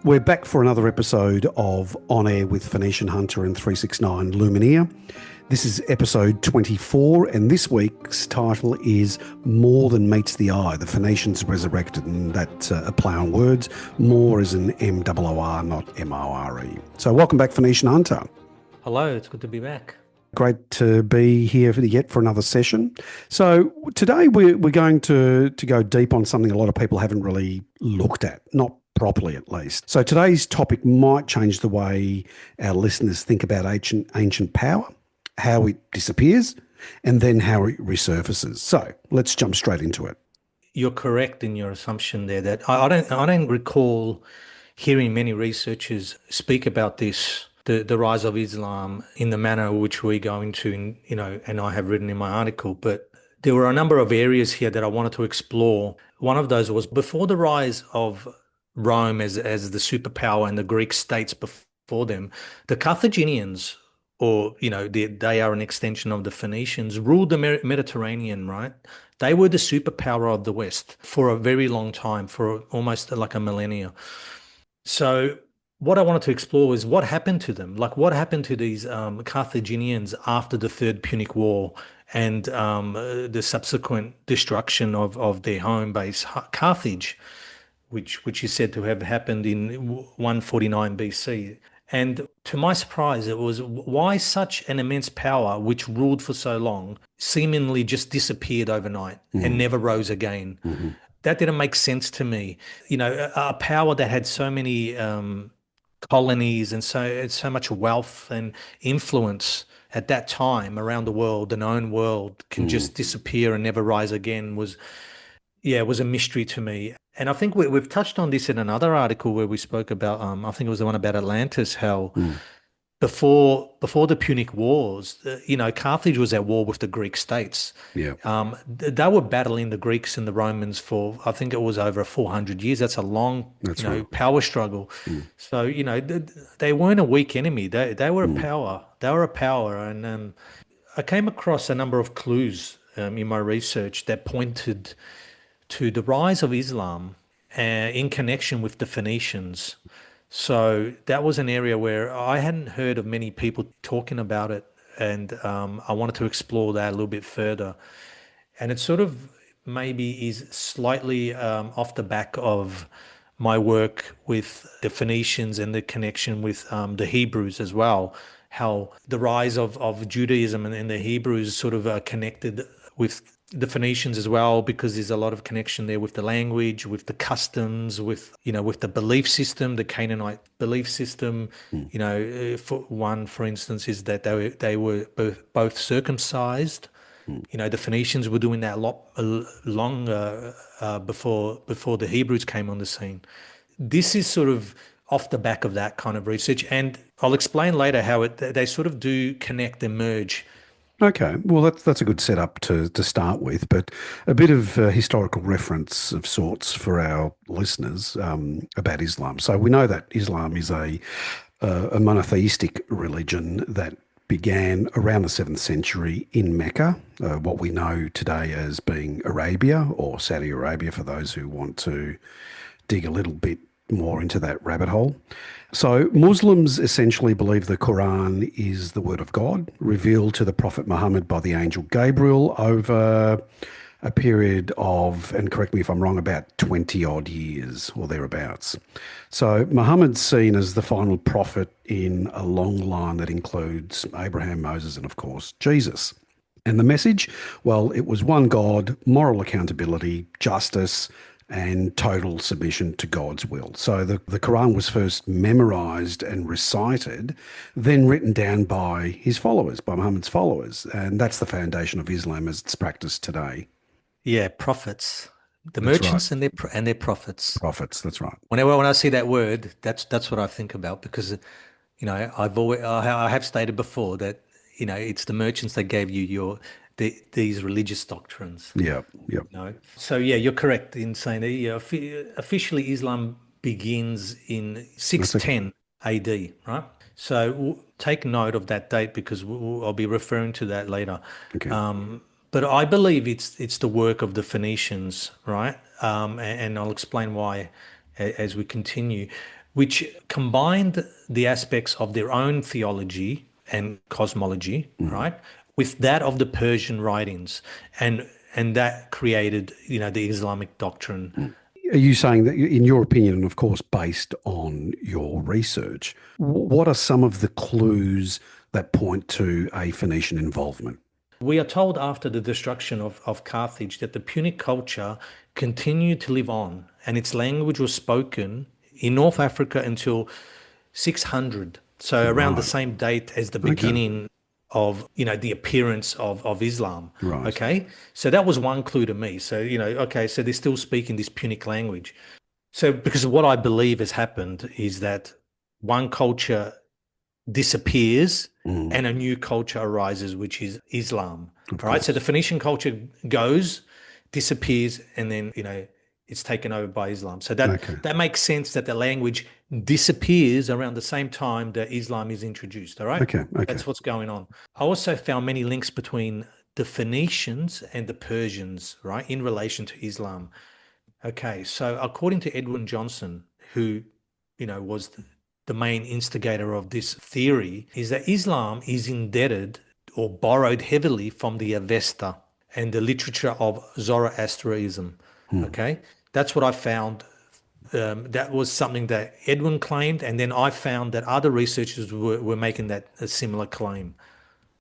We're back for another episode of On Air with Phoenician Hunter and 369 Lumineer. This is episode 24, and this week's title is More Than Meets the Eye, the Phoenicians Resurrected, and that's a play on words. More is an M-O-O-R, not M-O-R-E. So welcome back, Phoenician Hunter. Hello, it's good to be back. Great to be here yet for another session. So today we're going to go deep on something a lot of people haven't really looked at, not properly at least. So today's topic might change the way our listeners think about ancient power, how it disappears, and then how it resurfaces. So let's jump straight into it. You're correct in your assumption there that I don't recall hearing many researchers speak about this, the rise of Islam in the manner which we go into, and I have written in my article. But there were a number of areas here that I wanted to explore. One of those was before the rise of Rome as the superpower and the Greek states before them, the Carthaginians, they are an extension of the Phoenicians, ruled the Mediterranean, right? They were the superpower of the West for a very long time, for almost like a millennia. So what I wanted to explore is what happened to them. Like what happened to these Carthaginians after the Third Punic War and the subsequent destruction of their home base, Carthage, which is said to have happened in 149 BC. And to my surprise, it was why such an immense power, which ruled for so long, seemingly just disappeared overnight and never rose again. Mm-hmm. That didn't make sense to me. A power that had so many colonies and so much wealth and influence at that time around the world, the known world, can just disappear and never rise again was a mystery to me. And I think we've touched on this in another article where we spoke about, I think it was the one about Atlantis, how before the Punic Wars, Carthage was at war with the Greek states. Yeah. They were battling the Greeks and the Romans for, I think it was over 400 years. That's a long, right, power struggle. So, they weren't a weak enemy. They were a power. They were a power. And I came across a number of clues in my research that pointed to the rise of Islam in connection with the Phoenicians. So that was an area where I hadn't heard of many people talking about it, and I wanted to explore that a little bit further. And it sort of maybe is slightly off the back of my work with the Phoenicians and the connection with the Hebrews as well, how the rise of Judaism and the Hebrews sort of are connected with the Phoenicians as well, because there's a lot of connection there with the language, with the customs, with the belief system, the Canaanite belief system. For instance, is that they were both circumcised. The Phoenicians were doing that a lot long before the Hebrews came on the scene. This is sort of off the back of that kind of research, and I'll explain later how they sort of do connect and merge. Okay, well, that's a good setup to start with, but a bit of historical reference of sorts for our listeners about Islam. So we know that Islam is a monotheistic religion that began around the 7th century in Mecca, what we know today as being Arabia or Saudi Arabia, for those who want to dig a little bit more into that rabbit hole. So Muslims essentially believe the Quran is the word of God, revealed to the Prophet Muhammad by the angel Gabriel over a period of, and correct me if I'm wrong, about 20 odd years or thereabouts. So Muhammad's seen as the final prophet in a long line that includes Abraham, Moses, and of course Jesus. And the message, well, it was one God, moral accountability, justice, and total submission to God's will. So the Quran was first memorized and recited, then written down by his followers, by Muhammad's followers. And that's the foundation of Islam as it's practiced today. Yeah, prophets, the That's merchants right. and their prophets. Prophets, that's right. When I see that word, that's what I think about, because I have stated before that it's the merchants that gave you these religious doctrines. Yeah, yeah. So yeah, you're correct in saying that officially Islam begins in 610 AD, right? So take note of that date, because I'll be referring to that later. Okay. But I believe it's the work of the Phoenicians, right? And I'll explain why as we continue, which combined the aspects of their own theology and cosmology, Mm. right, with that of the Persian writings, and that created, the Islamic doctrine. Mm. Are you saying that, in your opinion, and of course based on your research, what are some of the clues that point to a Phoenician involvement? We are told after the destruction of Carthage that the Punic culture continued to live on, and its language was spoken in North Africa until 600. So around the Right. same date as the Okay. beginning of, the appearance of Islam. Right. Okay. So that was one clue to me. So, okay, so they're still speaking this Punic language. So because of what I believe has happened is that one culture disappears Mm. and a new culture arises, which is Islam. Of All right. So the course. Phoenician culture goes, disappears, and then, it's taken over by Islam. So that Okay. that makes sense that the language disappears around the same time that Islam is introduced. All right. Okay. Okay. That's what's going on. I also found many links between the Phoenicians and the Persians, right, in relation to Islam. Okay, so according to Edwin Johnson, who, was the main instigator of this theory, is that Islam is indebted or borrowed heavily from the Avesta and the literature of Zoroastrianism. Hmm. Okay, that's what I found. That was something that Edwin claimed, and then I found that other researchers were making that a similar claim.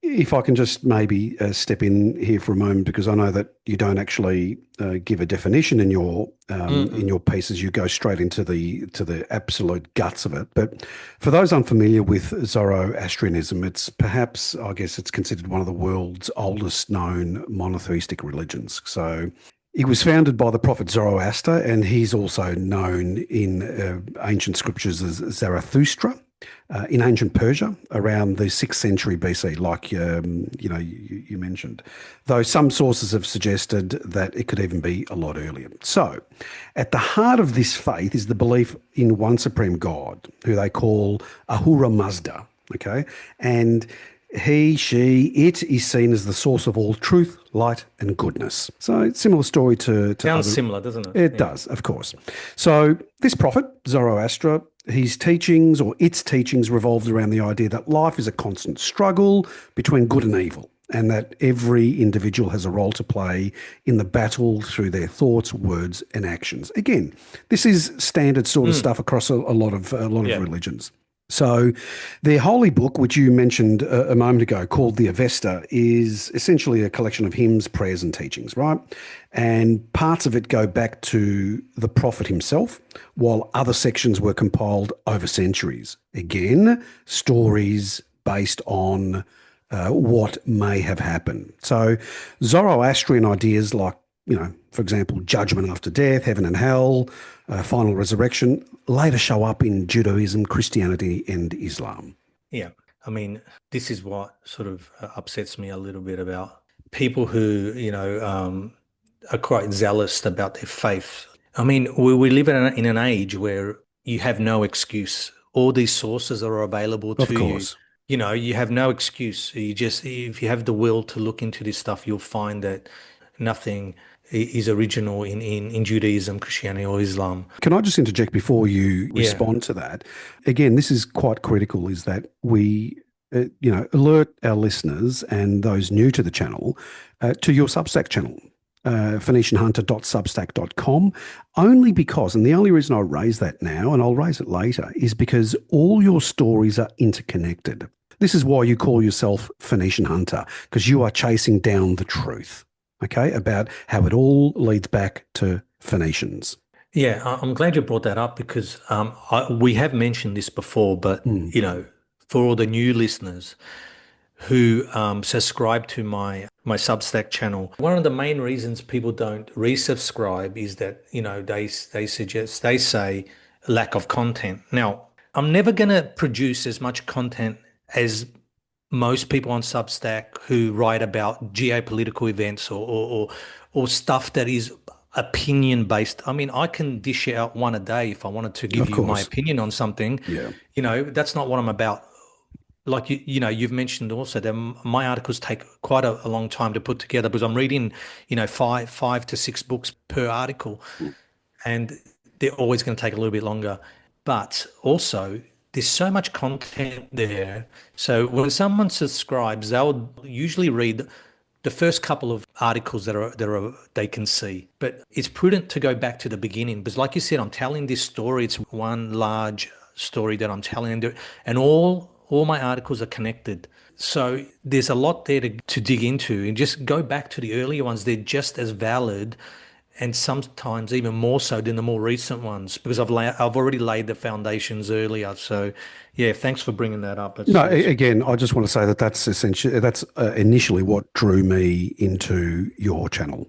If I can just maybe step in here for a moment, because I know that you don't actually give a definition in Mm-mm. your pieces. You go straight into the absolute guts of it. But for those unfamiliar with Zoroastrianism, it's perhaps, I guess, it's considered one of the world's oldest known monotheistic religions. So it was founded by the prophet Zoroaster, and he's also known in ancient scriptures as Zarathustra. In ancient Persia, around the 6th century BC, like you mentioned, though some sources have suggested that it could even be a lot earlier. So, at the heart of this faith is the belief in one supreme God, who they call Ahura Mazda. Okay, and he, she, it is seen as the source of all truth, light, and goodness. So, similar story to Sounds other. similar, doesn't it? It Yeah. does, of course. So, this prophet, Zoroaster, his teachings or its teachings revolved around the idea that life is a constant struggle between good and evil, and that every individual has a role to play in the battle through their thoughts, words, and actions. Again, this is standard sort of Mm. stuff across a lot of Yeah. religions. So, their holy book, which you mentioned a moment ago, called the Avesta, is essentially a collection of hymns, prayers, and teachings, right? And parts of it go back to the prophet himself, while other sections were compiled over centuries. Again, stories based on what may have happened. So, Zoroastrian ideas like, for example, judgment after death, heaven and hell, final resurrection, later show up in Judaism, Christianity, and Islam. Yeah. I mean, this is what sort of upsets me a little bit about people who, are quite zealous about their faith. I mean, we live in an age where you have no excuse. All these sources are available Of to you. course. You have no excuse. You just, if you have the will to look into this stuff, you'll find that nothing is original in Judaism, Christianity, or Islam. Can I just interject before you Yeah. respond to that? Again, this is quite critical, is that we, alert our listeners and those new to the channel to your Substack channel, phoenicianhunter.substack.com, only because, and the only reason I raise that now, and I'll raise it later, is because all your stories are interconnected. This is why you call yourself Phoenician Hunter, because you are chasing down the truth, okay, about how it all leads back to Phoenicians. Yeah, I'm glad you brought that up because we have mentioned this before, but Mm. for all the new listeners who subscribe to my Substack channel, one of the main reasons people don't resubscribe is that they say lack of content. Now, I'm never going to produce as much content as most people on Substack who write about geopolitical events or stuff that is opinion based. I mean, I can dish out one a day if I wanted to give Of you my course. opinion on something. Yeah. That's not what I'm about. Like you've mentioned also that my articles take quite a long time to put together because I'm reading, 5 to 6 books per article, Mm. and they're always going to take a little bit longer. But also, there's so much content there. So when someone subscribes, they'll usually read the first couple of articles that they can see. But it's prudent to go back to the beginning because, like you said, I'm telling this story. It's one large story that I'm telling, and all my articles are connected. So there's a lot there to dig into, and just go back to the earlier ones. They're just as valid, and sometimes even more so than the more recent ones because I've already laid the foundations earlier. So yeah, thanks for bringing that up. No, again, I just want to say that that's essentially that's initially what drew me into your channel,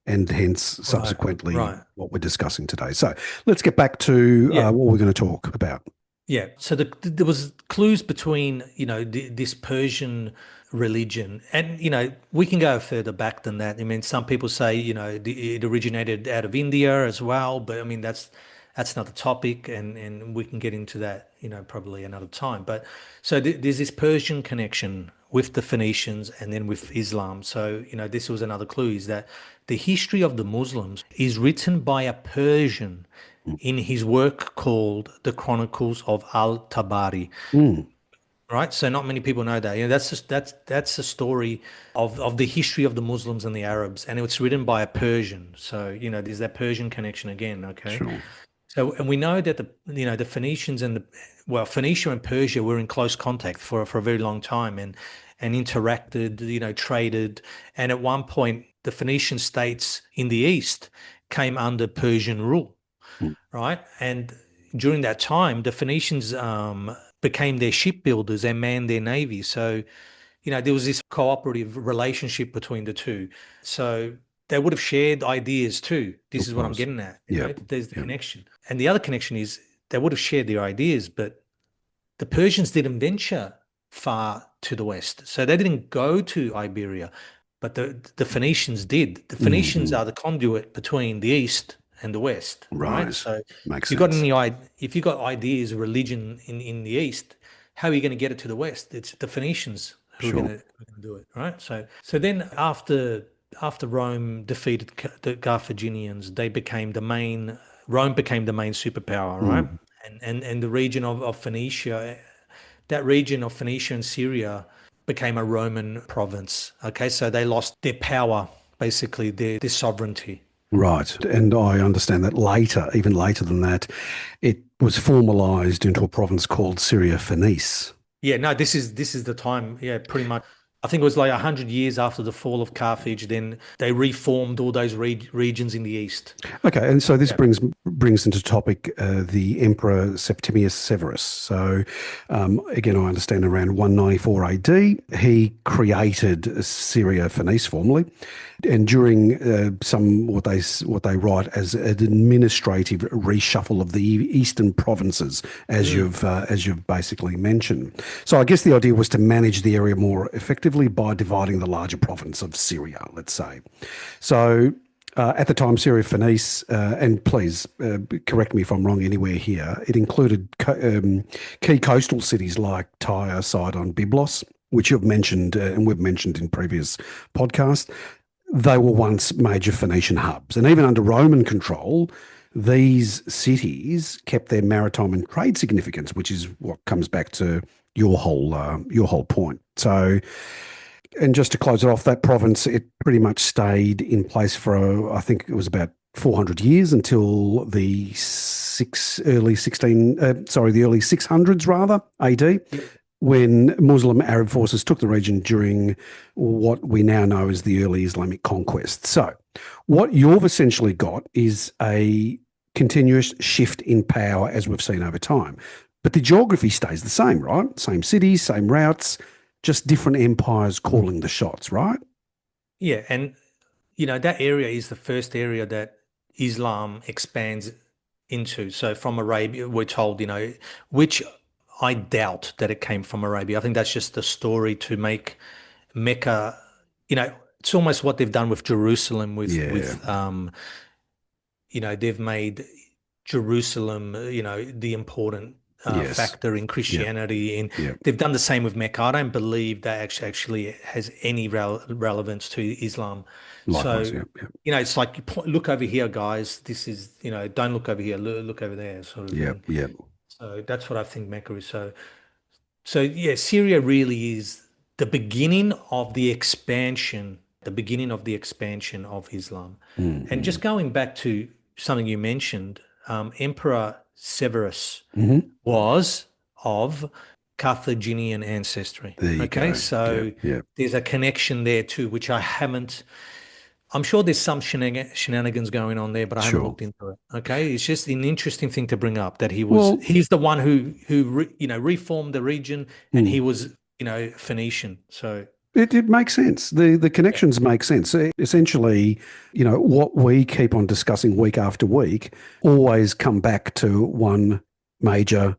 and hence right, subsequently right. what we're discussing today. So let's get back to Yeah. what we're going to talk about. Yeah, so there was clues between, this Persian religion, and we can go further back than that. I mean, some people say, it originated out of India as well, but I mean that's another topic, and we can get into that, probably another time. But so there's this Persian connection with the Phoenicians and then with Islam. So, this was another clue is that the history of the Muslims is written by a Persian in his work called The Chronicles of Al-Tabari. Mm, Right, so not many people know that. That's just that's the story of the history of the Muslims and the Arabs, and it's written by a Persian. So there's that Persian connection again. Okay, sure. so and we know that the Phoenicians and Phoenicia and Persia were in close contact for a very long time, and interacted, traded, and at one point the Phoenician states in the east came under Persian rule, Mm, right? And during that time, the Phoenicians became their shipbuilders and manned their navy. So, there was this cooperative relationship between the two. So they would have shared ideas too. This of is what I'm course. getting at. Yep. There's the Yep. connection. And the other connection is they would have shared their ideas, but the Persians didn't venture far to the west. So they didn't go to Iberia, but the Phoenicians did. The Phoenicians Hmm. are the conduit between the east and the west, right? Right. So Makes if you got sense. any if you got ideas of religion in the east, how are you going to get it to the west? It's the Phoenicians who are going Sure. to do it, right? So then after Rome defeated the Carthaginians, Rome became the main superpower, right? Mm. And the region of Phoenicia, that region of Phoenicia and Syria became a Roman province. Okay, so they lost their power, basically their sovereignty. Right. And I understand that later, even later than that, it was formalized into a province called Syria Phoenice. Yeah, no, this is the time. Yeah, pretty much. I think it was like 100 years after the fall of Carthage. Then they reformed all those regions in the east. Okay, and so this Yeah. brings into topic the Emperor Septimius Severus. So, again, I understand around 194 AD, he created Syria Phoenice formally, and during some what they write as an administrative reshuffle of the eastern provinces, Mm. as you've basically mentioned. So, I guess the idea was to manage the area more effectively by dividing the larger province of Syria, let's say. So. At the time, Syria Phoenice, and please correct me if I'm wrong anywhere here, it included key coastal cities like Tyre, Sidon, Byblos, which you've mentioned and we've mentioned in previous podcasts. They were once major Phoenician hubs. And even under Roman control, these cities kept their maritime and trade significance, which is what comes back to your whole point. So, and just to close it off, that province, it pretty much stayed in place for, I think it was about 400 years until the the early 600s rather, AD, Yeah. when Muslim Arab forces took the region during what we now know as the early Islamic conquest. So, what you've essentially got is a continuous shift in power as we've seen over time. But the geography stays the same, right? Same cities, same routes, just different empires calling the shots, right? Yeah, and that area is the first area that Islam expands into. So from Arabia, we're told, which I doubt that it came from Arabia. I think that's just the story to make Mecca, it's almost what they've done with Jerusalem Yeah. they've made Jerusalem, the important Yes. factor in Yep. Christianity, and Yep. they've done the same with Mecca. I don't believe that actually has any relevance to Islam. Likewise. So, Yep. Yep. it's like look over here, guys. This is, don't look over here. Look over there, sort of Yep. thing. Yep. So that's what I think Mecca is. So yeah, Syria really is the beginning of the expansion of Islam. And Mm-hmm. just going back to something you mentioned, Emperor Severus Mm-hmm. was of Carthaginian ancestry. There you Okay, go. Yep. so Yep. there's a connection there too, which I haven't. I'm sure there's some shenanigans going on there, but I haven't Sure. looked into it. Okay, it's just an interesting thing to bring up that Well, he's the one who reformed the region, and he mm. was Phoenician. So It makes sense. The yeah, connections make sense. Essentially, what we keep on discussing week after week always come back to one major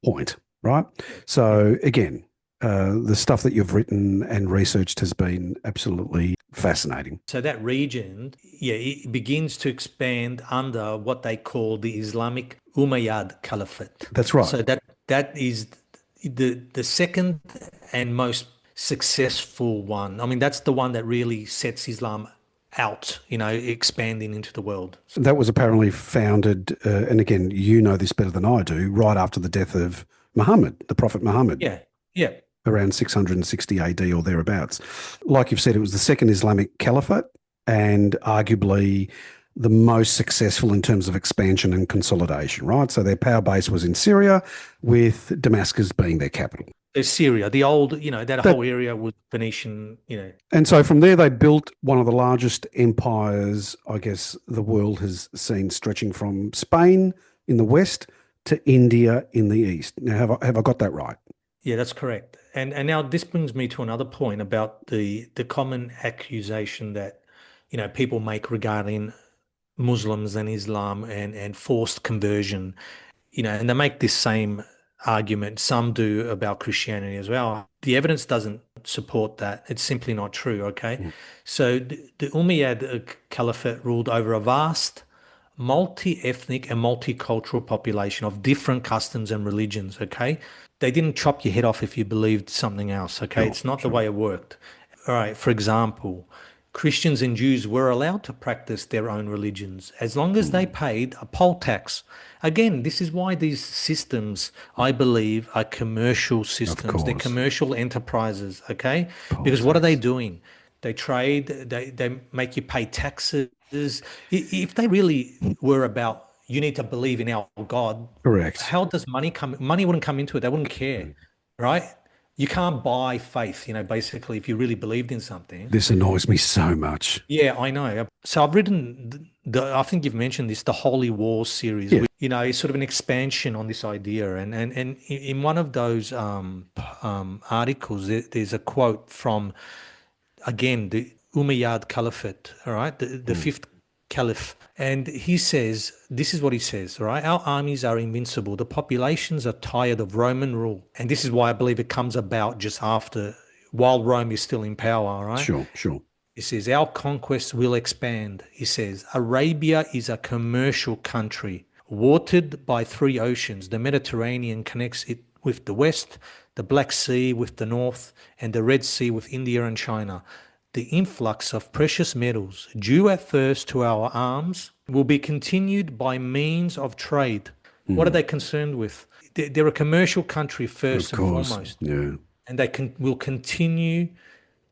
point, right? yeah, yeah. So again, the stuff that you've written and researched has been absolutely fascinating. So that region, yeah, it begins to expand under what they call the Islamic Umayyad Caliphate. That's right. So that is the second and most successful one. I mean, that's the one that really sets Islam out, expanding into the world. That was apparently founded, and again, you know this better than I do, right after the death of Muhammad, the Prophet Muhammad, Yeah, yeah. around 660 AD or thereabouts. Like you've said, it was the second Islamic caliphate and arguably the most successful in terms of expansion and consolidation, right? So their power base was in Syria, with Damascus being their capital. There's Syria, the old, that That, whole area was Phoenician. and so from there, they built one of the largest empires, I guess, the world has seen, stretching from Spain in the west to India in the east. Now, have I got that right? Yeah, that's correct. And now this brings me to another point about the common accusation that people make regarding Muslims and Islam and forced conversion. And they make this same argument. Some do about Christianity as well. The evidence doesn't support that. It's simply not true. Okay, Mm. so the Umayyad Caliphate ruled over a vast, multi-ethnic and multicultural population of different customs and religions. Okay, they didn't chop your head off if you believed something else. Okay, Sure, it's not the sure. way it worked. All right, for example, Christians and Jews were allowed to practice their own religions as long as they Mm. paid a poll tax. Again, this is why these systems, I believe, are commercial Of systems. They're course. commercial enterprises, okay? Poll Because what are they tax. doing? They trade, they make you pay taxes. If they really were about, you need to believe in our God, Correct. how does money come? Money wouldn't come into it. They wouldn't care, Mm. right? You can't buy faith, basically, if you really believed in something. This annoys me so much. Yeah, I know. So I've written I think you've mentioned this, the Holy Wars series, Yeah. which, is sort of an expansion on this idea. And in one of those articles, there's a quote from, again, the Umayyad Caliphate, all right, the Mm. fifth caliph. And he says, this is what he says, all right, our armies are invincible. The populations are tired of Roman rule. And this is why I believe it comes about just after, while Rome is still in power, all right? Sure, sure. He says, our conquest will expand. He says, Arabia is a commercial country watered by three oceans. The Mediterranean connects it with the west, the Black Sea with the north, and the Red Sea with India and China. The influx of precious metals, due at first to our arms, will be continued by means of trade. What are Mm. they concerned with? They're a commercial country Of first and course. foremost, Yeah. and will continue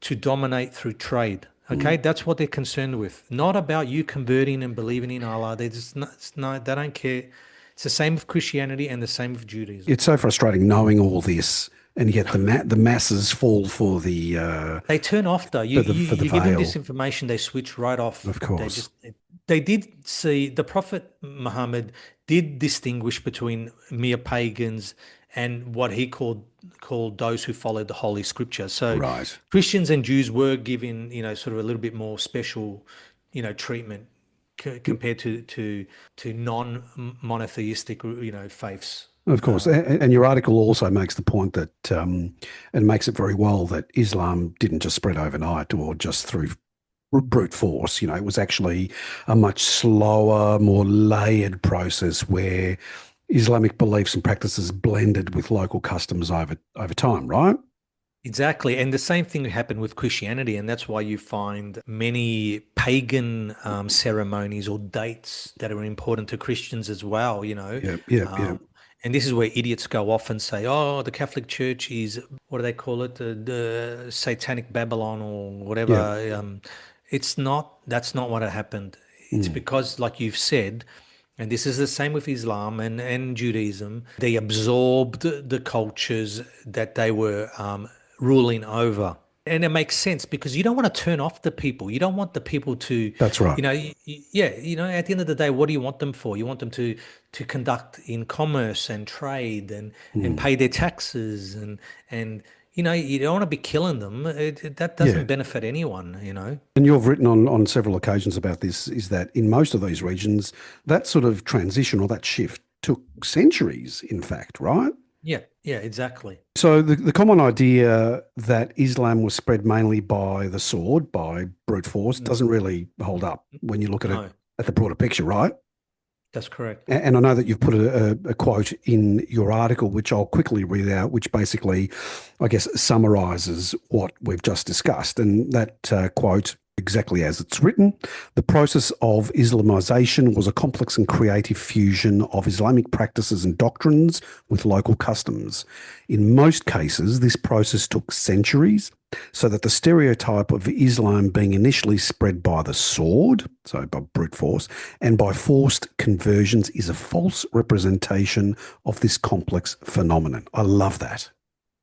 to dominate through trade. Mm. Okay, that's what they're concerned with. Not about you converting and believing in Allah. They just no, they don't care. It's the same with Christianity and the same with Judaism. It's so frustrating knowing all this, and yet the masses fall for the They turn off though. for the You give them this veil. information, they switch right off. Of They course. just they did see the Prophet Muhammad did distinguish between mere pagans and what he called those who followed the Holy Scripture. So Right. Christians and Jews were given, sort of a little bit more special, treatment compared to non-monotheistic, faiths. Of course. And your article also makes the point that, and makes it very well, that Islam didn't just spread overnight or just through brute force. It was actually a much slower, more layered process where Islamic beliefs and practices blended with local customs over time, right? Exactly. And the same thing happened with Christianity. And that's why you find many pagan ceremonies or dates that are important to Christians as well, you know. Yeah, yeah, yeah. And this is where idiots go off and say, oh, the Catholic Church is, what do they call it? The Satanic Babylon or whatever. Yeah. It's not, that's not what happened. It's Mm, because, like you've said, and this is the same with Islam and Judaism. They absorbed the cultures that they were ruling over. And it makes sense because you don't want to turn off the people. You don't want the people to, that's right. yeah, at the end of the day, what do you want them for? You want them to conduct in commerce and trade and Mm, pay their taxes and you don't want to be killing them. That yeah. doesn't benefit anyone. And you've written on several occasions about this, is that in most of these regions, that sort of transition or that shift took centuries, in fact, right? Yeah, yeah, exactly. So the common idea that Islam was spread mainly by the sword, by brute force, Mm, doesn't really hold up when you look at it no, at the broader picture, right? that's correct. And I know that you've put a quote in your article, which I'll quickly read out, which basically, I guess, summarizes what we've just discussed. And that quote, exactly as it's written, the process of Islamization was a complex and creative fusion of Islamic practices and doctrines with local customs. In most cases, this process took centuries, so that the stereotype of Islam being initially spread by the sword, so by brute force, and by forced conversions is a false representation of this complex phenomenon. I love that.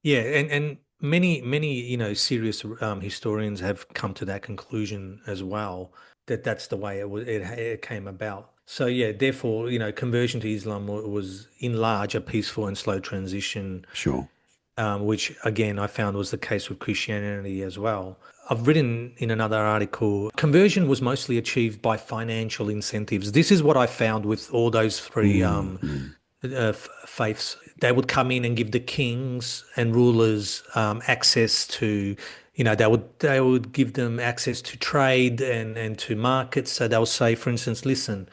Yeah, and many serious historians have come to that conclusion as well, that that's the way it came about. So yeah, therefore, conversion to Islam was in large a peaceful and slow transition, Sure. which again I found was the case with Christianity as well. I've written in another article, conversion was mostly achieved by financial incentives. This is what I found with all those three Mm. faiths. They would come in and give the kings and rulers access to, they would give them access to trade and to markets. So they'll say, for instance, listen,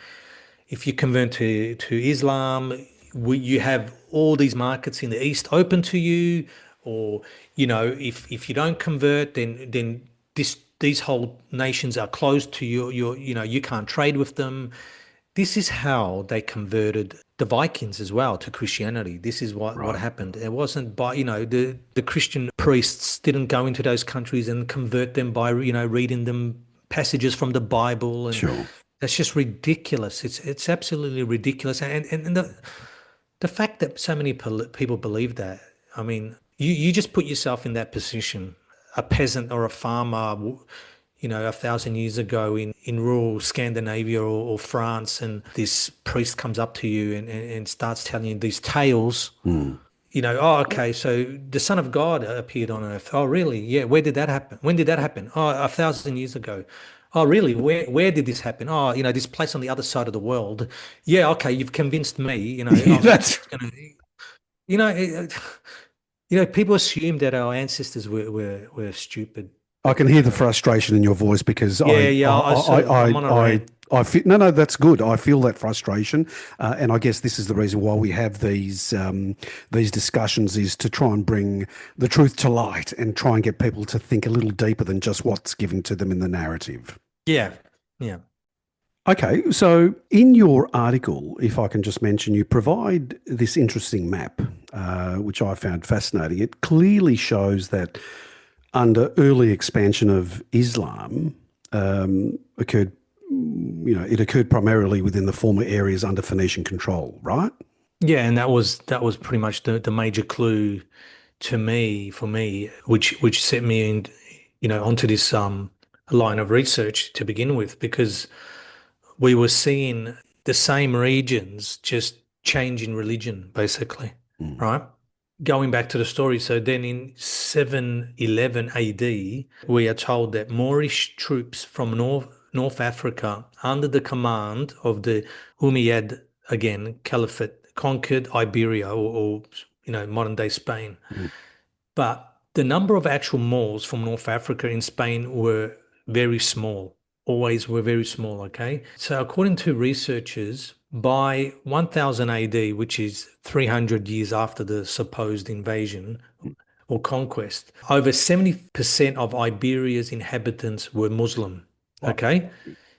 if you convert to Islam, you have all these markets in the East open to you, or if you don't convert, then these whole nations are closed to you. You can't trade with them. This is how they converted the Vikings as well to Christianity. This is what Right. happened. It wasn't by, the Christian priests didn't go into those countries and convert them by, reading them passages from the Bible, and Sure. that's just ridiculous. It's absolutely ridiculous. And the fact that so many people believe that, I mean, you just put yourself in that position, a peasant or a farmer, 1,000 years ago in rural Scandinavia or France, and this priest comes up to you and starts telling you these tales. Mm. Oh, okay, so the Son of God appeared on earth. Oh, really? Yeah. Where did that happen? When did that happen? Oh, 1,000 years ago. Oh, really? Where did this happen? Oh, this place on the other side of the world. Yeah, okay, you've convinced me. Yeah, I'm that's. just gonna, you know, it, people assume that our ancestors were stupid, I but can hear the frustration in your voice because yeah, yeah. I'm on a rant. feel, no, no, that's good. I feel that frustration, and I guess this is the reason why we have these discussions, is to try and bring the truth to light and try and get people to think a little deeper than just what's given to them in the narrative. Yeah, yeah. Okay, so in your article, if I can just mention, you provide this interesting map, which I found fascinating. It clearly shows that under early expansion of Islam, occurred, it occurred primarily within the former areas under Phoenician control, right? Yeah, and that was pretty much the major clue to me for me, which set me in, onto this line of research to begin with, because we were seeing the same regions just change in religion, basically, Mm, right? Going back to the story, so then in 711 AD, we are told that Moorish troops from North Africa, under the command of the Umayyad, again, Caliphate, conquered Iberia, or modern day Spain. mm, But the number of actual Moors from North Africa in Spain were very small. always were very small, okay? So according to researchers, by 1000 AD, which is 300 years after the supposed invasion or conquest, over 70% of Iberia's inhabitants were Muslim, Wow. okay?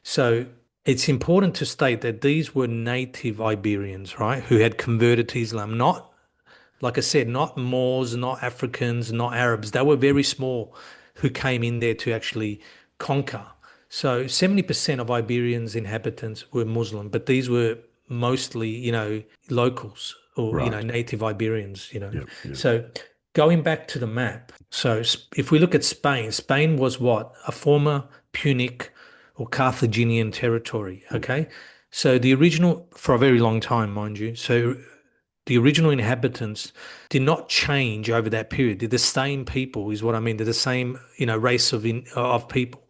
So it's important to state that these were native Iberians, right, who had converted to Islam, not, like I said, not Moors, not Africans, not Arabs. They were very small who came in there to actually conquer. So 70% of Iberians inhabitants were Muslim, but these were mostly, locals or, Right. native Iberians. Yeah. Yeah. So going back to the map, so if we look at Spain, Spain was what? A former Punic or Carthaginian territory, Mm. okay? So the original, for a very long time, mind you. So the original inhabitants did not change over that period. They're the same people, is what I mean. They're the same, race of people.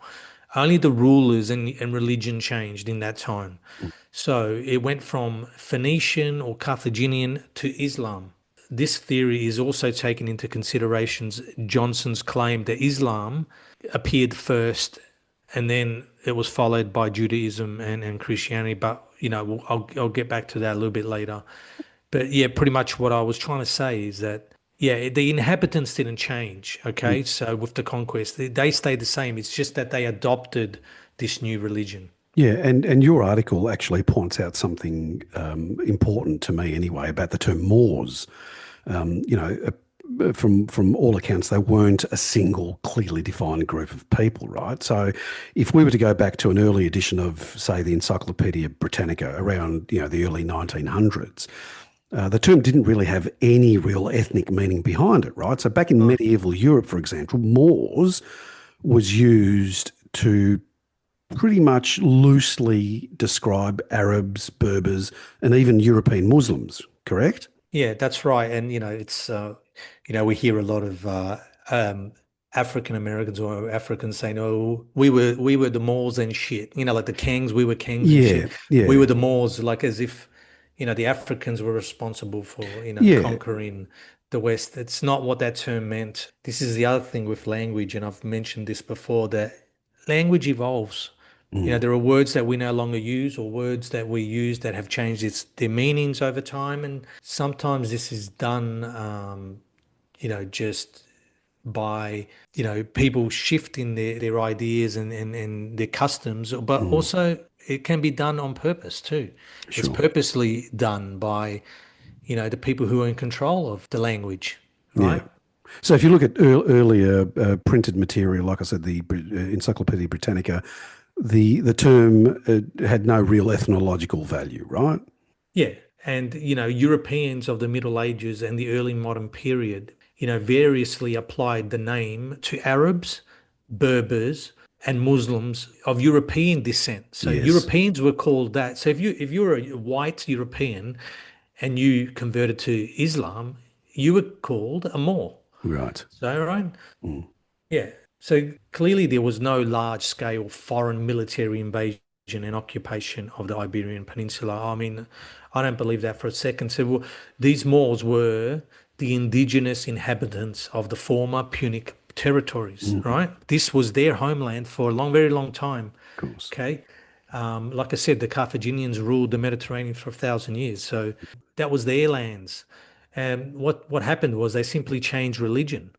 Only the rulers and religion changed in that time. Mm. So it went from Phoenician or Carthaginian to Islam. This theory is also taken into considerations Johnson's claim that Islam appeared first and then it was followed by Judaism and Christianity. But, I'll get back to that a little bit later. But yeah, pretty much what I was trying to say is that, yeah, the inhabitants didn't change. Mm. Okay. So with the conquest, they stayed the same. It's just that they adopted this new religion. Yeah, and your article actually points out something important to me anyway about the term Moors. From all accounts, they weren't a single, clearly defined group of people, right? So, if we were to go back to an early edition of, say, the Encyclopedia Britannica around, the early 1900s, the term didn't really have any real ethnic meaning behind it, right? So, back in Mm. medieval Europe, for example, Moors was used to pretty much loosely describe Arabs, Berbers, and even European Muslims, correct? Yeah, that's right. And, it's, we hear a lot of African Americans or Africans saying, "Oh, we were the Moors and shit." Like the kings, we were kings and Yeah, shit. We yeah, were the Moors, like as if, the Africans were responsible for, yeah. conquering the West. It's not what that term meant. This is the other thing with language, and I've mentioned this before, that language evolves. Mm, There are words that we no longer use or words that we use that have changed their meanings over time. And sometimes this is done, just by, people shifting their ideas and their customs, but mm, also it can be done on purpose too. It's sure. purposely done by, the people who are in control of the language, Yeah. right? So if you look at earlier printed material, like I said, the Encyclopedia Britannica, the term had no real ethnological value, right? Yeah. And, Europeans of the Middle Ages and the early modern period, variously applied the name to Arabs, Berbers, and Muslims of European descent. So Yes. Europeans were called that. So if you're a white European and you converted to Islam, you were called a Moor. Right. So, right? Mm, Yeah. So clearly there was no large scale foreign military invasion and occupation of the Iberian Peninsula. I mean, I don't believe that for a second. So these Moors were the indigenous inhabitants of the former Punic territories, mm, right? This was their homeland for a long, very long time. of course. Okay. Like I said, the Carthaginians ruled the Mediterranean for 1,000 years. So that was their lands. And what happened was they simply changed religion.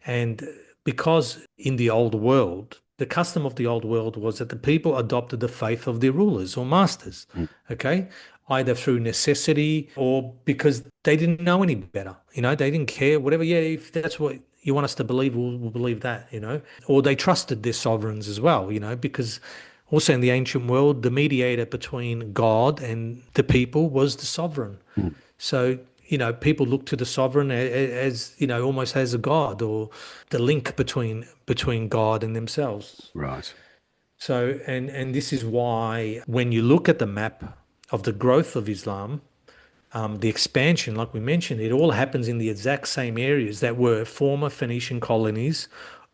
And because in the old world, the custom of the old world was that the people adopted the faith of their rulers or masters, Mm, okay? Either through necessity or because they didn't know any better. They didn't care, whatever. Yeah, if that's what you want us to believe, we'll believe that. Or they trusted their sovereigns as well, because also in the ancient world, the mediator between God and the people was the sovereign. mm, So, people look to the sovereign as, almost as a god or the link between God and themselves. right. So, and this is why when you look at the map of the growth of Islam, the expansion, like we mentioned, it all happens in the exact same areas that were former Phoenician colonies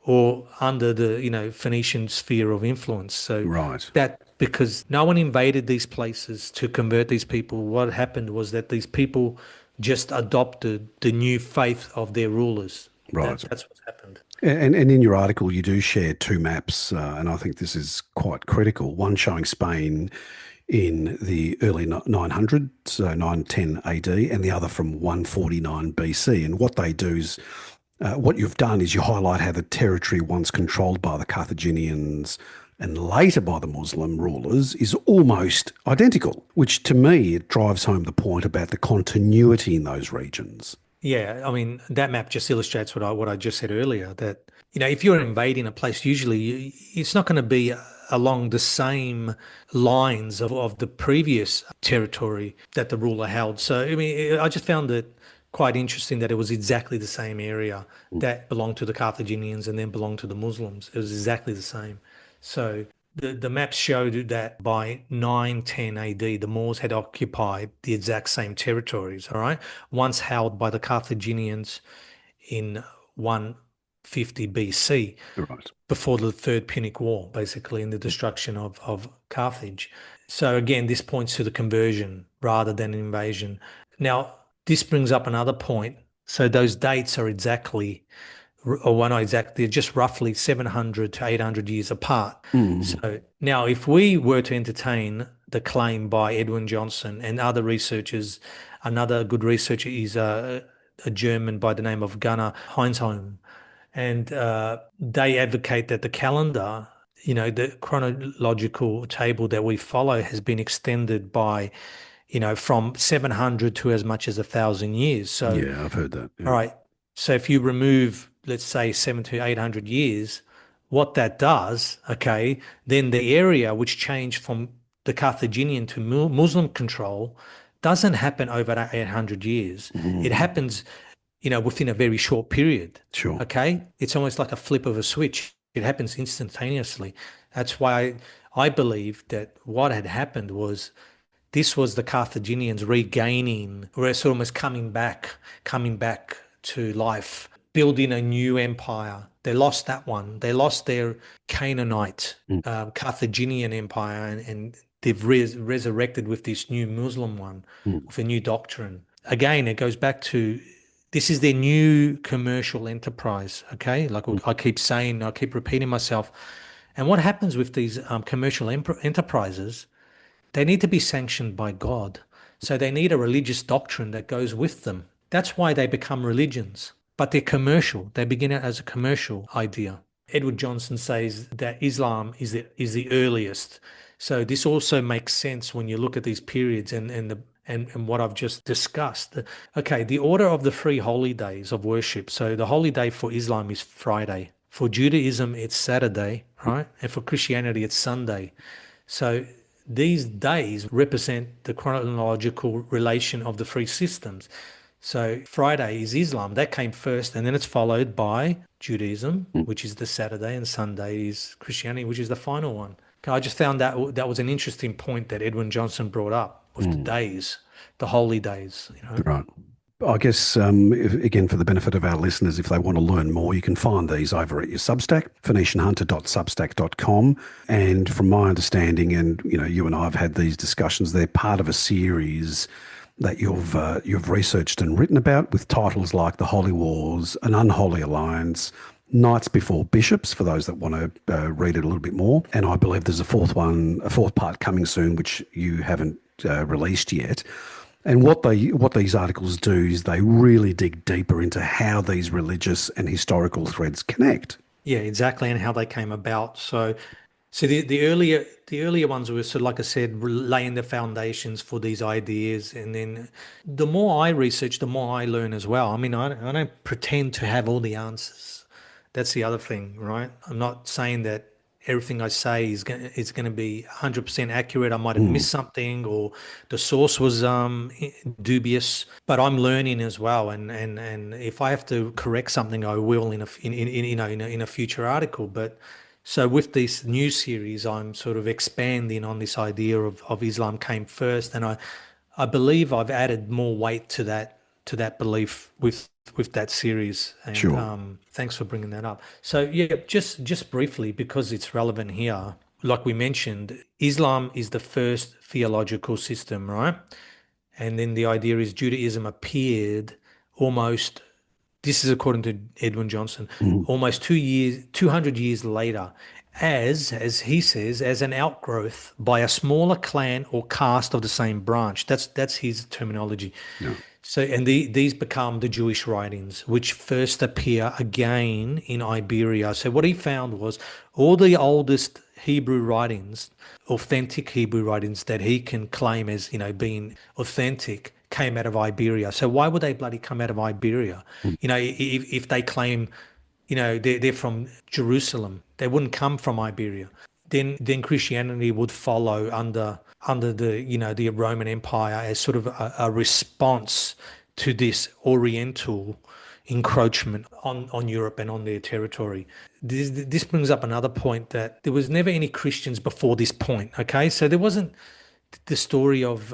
or under the, Phoenician sphere of influence. So Right. that because no one invaded these places to convert these people, what happened was that these people just adopted the new faith of their rulers. Right. That's what's happened. And in your article, you do share two maps, and I think this is quite critical. One showing Spain in the early 900s, so 910 AD, and the other from 149 BC. And what they do is, what you've done is you highlight how the territory once controlled by the Carthaginians and later by the Muslim rulers is almost identical, which to me it drives home the point about the continuity in those regions. Yeah, I mean that map just illustrates what I just said earlier. That if you're invading a place, usually it's not going to be along the same lines of the previous territory that the ruler held. So I mean, I just found it quite interesting that it was exactly the same area that belonged to the Carthaginians and then belonged to the Muslims. It was exactly the same. So the maps showed that by 910 AD, the Moors had occupied the exact same territories, all right, once held by the Carthaginians in 150 BC, Right. before the Third Punic War, basically, in the destruction of Carthage. So again, this points to the conversion rather than invasion. Now, this brings up another point. So those dates are exactly, or well, not exactly, they're just roughly 700 to 800 years apart. Mm. So now, if we were to entertain the claim by Edwin Johnson and other researchers, another good researcher is a German by the name of Gunnar Heinzholm, and they advocate that the calendar, the chronological table that we follow has been extended by, from 700 to as much as 1,000 years. So, Yeah, I've heard that. all Yeah. right. So if you remove, let's say, 700 to 800 years, what that does, okay, then the area which changed from the Carthaginian to Muslim control doesn't happen over that 800 years. It Mm. happens, within a very short period. Sure. Okay. It's almost like a flip of a switch. It happens instantaneously. That's why I believe that what had happened was this was the Carthaginians regaining, or it's almost coming back to life, building a new empire. They lost that one. They lost their Canaanite, Mm. Carthaginian empire, and they've resurrected with this new Muslim one, Mm. with a new doctrine. Again, it goes back to this is their new commercial enterprise. Okay, like Mm. I keep saying, I keep repeating myself. And what happens with these commercial enterprises? They need to be sanctioned by God. So they need a religious doctrine that goes with them. That's why they become religions. But they're commercial. They begin out as a commercial idea. Edward Johnson says that Islam is the earliest. So this also makes sense when you look at these periods and what I've just discussed. Okay, the order of the three holy days of worship. So the holy day for Islam is Friday. For Judaism, it's Saturday, right? And for Christianity, it's Sunday. So these days represent the chronological relation of the three systems. So Friday is Islam, that came first, and then it's followed by Judaism, Mm. which is the Saturday, and Sunday is Christianity, which is the final one. Okay, I just found that was an interesting point that Edwin Johnson brought up with the Mm. days, the holy days. Right. I guess, again, for the benefit of our listeners, if they want to learn more, you can find these over at your Substack, phoenicianhunter.substack.com. And from my understanding, and you and I have had these discussions, they're part of a series that you've researched and written about with titles like The Holy Wars, An Unholy Alliance, Knights Before Bishops, for those that want to read it a little bit more. And I believe there's a fourth part coming soon, which you haven't released yet. And what these articles do is they really dig deeper into how these religious and historical threads connect. Yeah, exactly, and how they came about. So the earlier ones were sort of like I said, laying the foundations for these ideas, and then the more I research, the more I learn as well. I mean, I don't pretend to have all the answers. That's the other thing, right? I'm not saying that everything I say is going to be 100% accurate. I might have Mm. missed something, or the source was dubious. But I'm learning as well, and if I have to correct something, I will in a future article. But so with this new series, I'm sort of expanding on this idea of Islam came first, and I believe I've added more weight to that belief with that series. And Sure. thanks for bringing that up. So yeah, just briefly, because it's relevant here, like we mentioned, Islam is the first theological system, right? And then the idea is Judaism appeared almost This is according to Edwin Johnson. Mm. Almost 200 years later, as he says, as an outgrowth by a smaller clan or caste of the same branch. That's his terminology. Yeah. So, and these become the Jewish writings, which first appear again in Iberia. So, what he found was all the oldest Hebrew writings, authentic Hebrew writings that he can claim as, being authentic, came out of Iberia. So, why would they bloody come out of Iberia? Mm. If they claim, they're from Jerusalem, they wouldn't come from Iberia. Then Christianity would follow under the Roman Empire as sort of a response to this Oriental encroachment on Europe and on their territory. This brings up another point, that there was never any Christians before this point. Okay, so there wasn't. The story of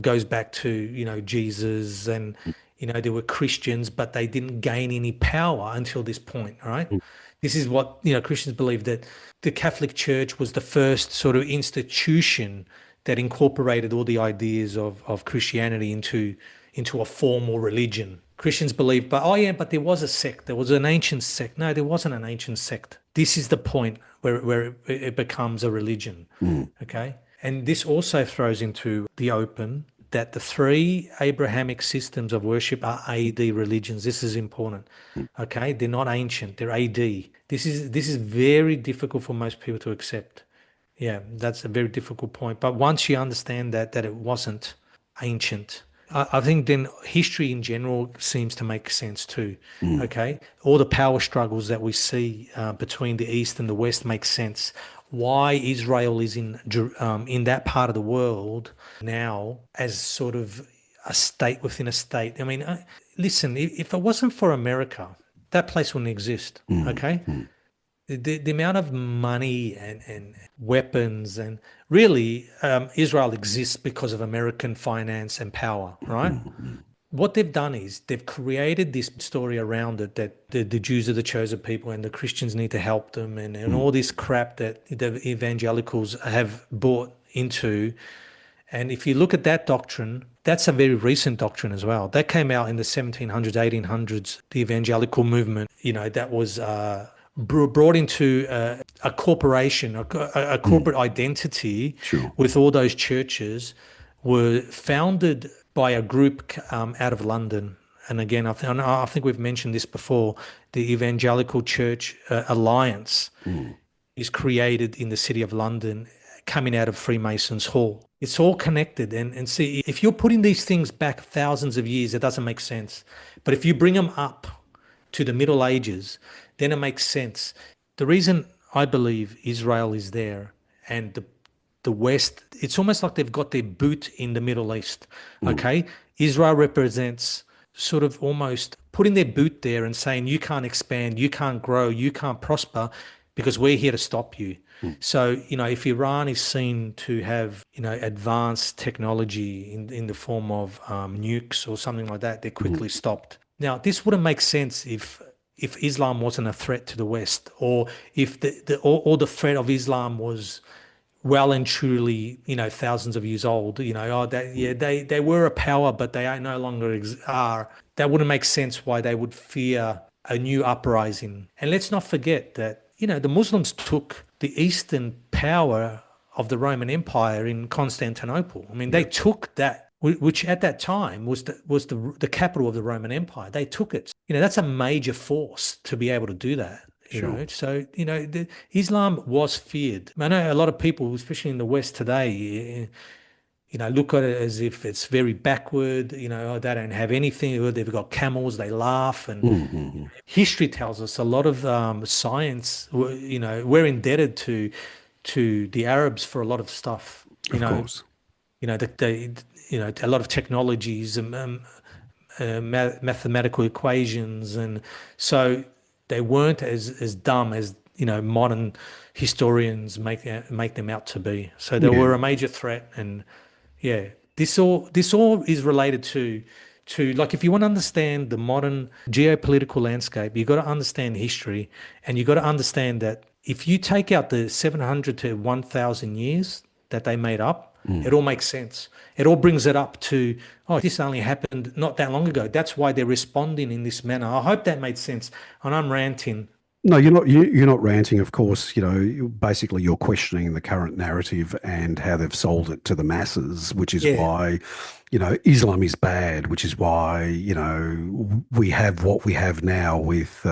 goes back to Jesus, and there were Christians, but they didn't gain any power until this point. All right, Mm. this is what Christians believe, that the Catholic Church was the first sort of institution that incorporated all the ideas of Christianity into a formal religion. Christians believe, but there was a sect, there was an ancient sect. No, there wasn't an ancient sect. This is the point where it becomes a religion. Mm. Okay. And this also throws into the open that the three Abrahamic systems of worship are AD religions. This is important. Okay. They're not ancient, they're AD. This is very difficult for most people to accept. Yeah, that's a very difficult point. But once you understand that it wasn't ancient, I think then history in general seems to make sense too. Mm. Okay, all the power struggles that we see between the East and the West make sense. Why Israel is in that part of the world now as sort of a state within a state. I mean, listen, if it wasn't for America, that place wouldn't exist. Mm. Okay, Mm. the amount of money and weapons, and really Israel exists because of American finance and power, right? Mm. What they've done is they've created this story around it, that the Jews are the chosen people and the Christians need to help them, and Mm. all this crap that the evangelicals have bought into. And if you look at that doctrine, that's a very recent doctrine as well. That came out in the 1700s, 1800s, the evangelical movement, that was brought into a corporation, a Mm. corporate identity Sure. with all those churches, were founded by a group out of London. And again, I think we've mentioned this before. The Evangelical Church Alliance Mm. is created in the city of London, coming out of Freemasons Hall. It's all connected. And see, if you're putting these things back thousands of years, it doesn't make sense. But if you bring them up to the Middle Ages, then it makes sense. The reason I believe Israel is there and the West, it's almost like they've got their boot in the Middle East. Mm. Okay. Israel represents sort of almost putting their boot there and saying, you can't expand, you can't grow, you can't prosper, because we're here to stop you. Mm. So, if Iran is seen to have, advanced technology in the form of nukes or something like that, they're quickly stopped. Now, this wouldn't make sense if Islam wasn't a threat to the West, or if or the threat of Islam was well and truly, thousands of years old. They were a power, but they no longer are. That wouldn't make sense why they would fear a new uprising. And let's not forget that, the Muslims took the eastern power of the Roman Empire in Constantinople. I mean, they took that, which at that time was the capital of the Roman Empire. They took it. That's a major force to be able to do that. Sure. So Islam was feared. I know a lot of people, especially in the West today, look at it as if it's very backward. They don't have anything. They've got camels. They laugh. And Mm. Mm. history tells us a lot of science. We're indebted to the Arabs for a lot of stuff. Of course. A lot of technologies and mathematical equations, and so they weren't as dumb as modern historians make them out to be. So they were a major threat, and yeah, this all is related to like, if you want to understand the modern geopolitical landscape, you got to understand history, and you got to understand that if you take out the 700 to 1,000 years that they made up, It all makes sense. It all brings it up to, oh, this only happened not that long ago. That's why they're responding in this manner. I hope that made sense. And I'm ranting. No, you're not. You're not ranting. Of course, basically you're questioning the current narrative and how they've sold it to the masses, which is Yeah. why, Islam is bad. Which is why we have what we have now with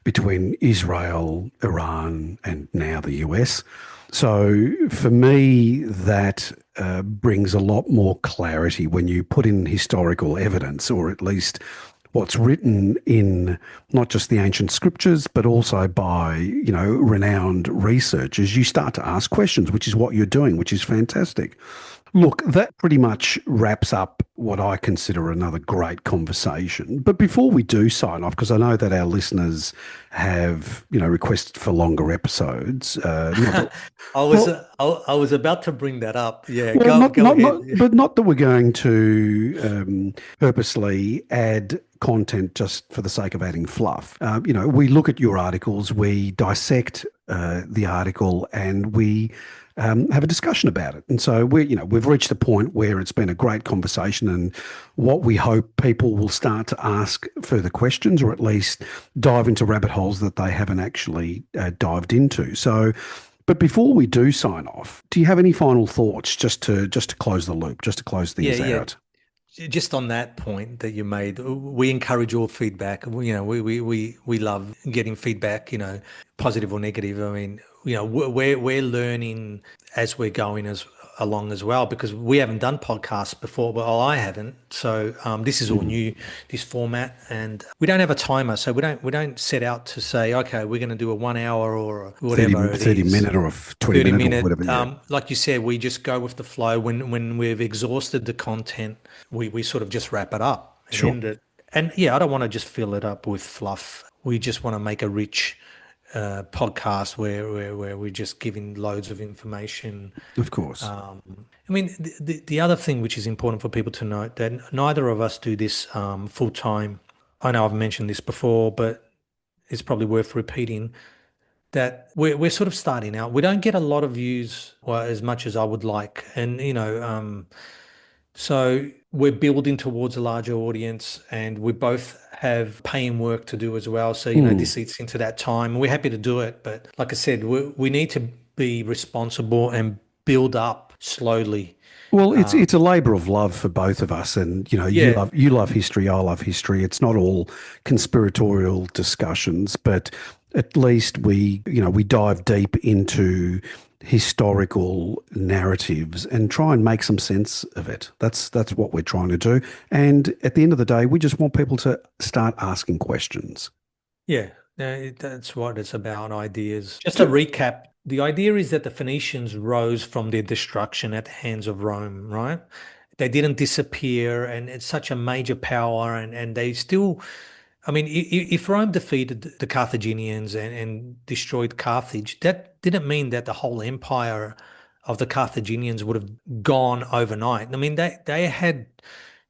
between Israel, Iran, and now the US. So for me, that brings a lot more clarity when you put in historical evidence, or at least what's written in not just the ancient scriptures, but also by, renowned researchers. You start to ask questions, which is what you're doing, which is fantastic. Look, that pretty much wraps up what I consider another great conversation. But before we do sign off, because I know that our listeners have, requested for longer episodes. Not that, I was well, uh, I was about to bring that up. Yeah, well, go not go not ahead. not, but not that we're going to purposely add content just for the sake of adding fluff. We look at your articles, we dissect the article, and we have a discussion about it. And so we've reached the point where it's been a great conversation, and what we hope people will start to ask further questions, or at least dive into rabbit holes that they haven't actually dived into. So. But before we do sign off, do you have any final thoughts just to close the loop, just to close Yeah, things yeah. out? Just on that point that you made, we encourage all feedback. We love getting feedback, positive or negative. I mean, we're learning as we're going as along as well, because we haven't done podcasts before. Well, I haven't. So this is all Mm. new, this format, and we don't have a timer. So we don't set out to say, okay, we're going to do a 1 hour or 30, whatever it 30 is. minute or a 20 30 minute or minute, whatever. Yeah, like you said, we just go with the flow. When we've exhausted the content, we sort of just wrap it up and sure. end it. And yeah, I don't want to just fill it up with fluff. We just want to make a rich podcast where we're just giving loads of information. Of course. I mean, the other thing which is important for people to note, that neither of us do this full time. I know I've mentioned this before, but it's probably worth repeating, that we're sort of starting out. We don't get a lot of views, well, as much as I would like. And, so we're building towards a larger audience, and we both have paying work to do as well. So, Mm. this eats into that time. We're happy to do it. But like I said, we need to be responsible and build up slowly. Well, it's a labour of love for both of us, and Yeah. you love history, I love history. It's not all conspiratorial discussions, but at least we dive deep into historical narratives and try and make some sense of it. That's what we're trying to do. And at the end of the day, we just want people to start asking questions. Yeah, that's what it's about, ideas. Just to So, recap, the idea is that the Phoenicians rose from their destruction at the hands of Rome, right? They didn't disappear, and it's such a major power, and they still, I mean, if Rome defeated the Carthaginians and destroyed Carthage, that didn't mean that the whole empire of the Carthaginians would have gone overnight. I mean, they had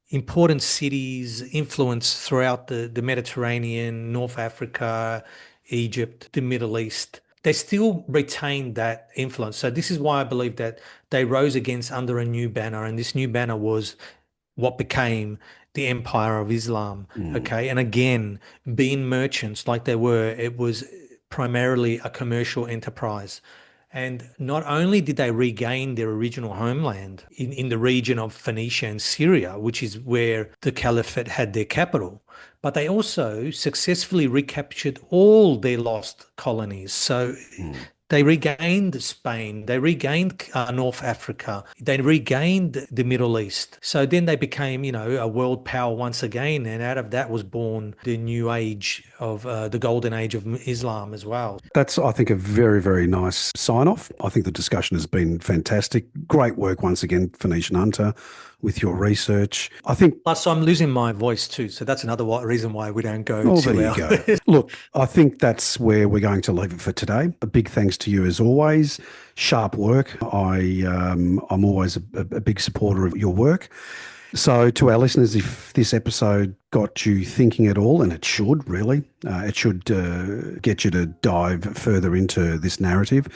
important cities, influence throughout the Mediterranean, North Africa, Egypt, the Middle East. They still retained that influence. So this is why I believe that they rose against under a new banner, and this new banner was what became the Empire of Islam. mm, Okay. And again, being merchants like they were, it was primarily a commercial enterprise. And not only did they regain their original homeland in the region of Phoenicia and Syria, which is where the caliphate had their capital, but they also successfully recaptured all their lost colonies. So mm. they regained Spain, they regained North Africa, they regained the Middle East. So then they became, a world power once again. And out of that was born the new age of the golden age of Islam as well. That's, I think, a very, very nice sign off. I think the discussion has been fantastic. Great work once again, Phoenician Hunter, with your research. I think, Plus, I'm losing my voice too. So that's another reason why we don't go oh, there 2 you go. hours. Look, I think that's where we're going to leave it for today. A big thanks to you as always. Sharp work. I'm always a big supporter of your work. So, to our listeners, if this episode got you thinking at all, and it should really, it should get you to dive further into this narrative,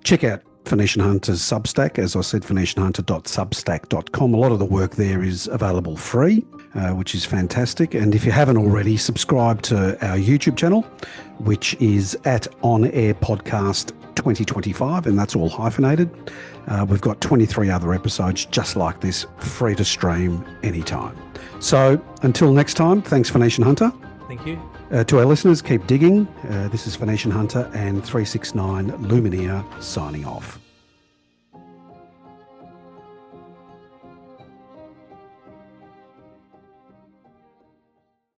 check out Phoenician Hunter's Substack. As I said, phoenicianhunter.substack.com. A lot of the work there is available free, which is fantastic. And if you haven't already, subscribe to our YouTube channel, which is at On Air Podcast 2025, and that's all hyphenated. We've got 23 other episodes just like this, free to stream anytime. So until next time, thanks, Phoenician Hunter. Thank you. To our listeners, keep digging. This is Phoenician Hunter and 369 Lumineer signing off.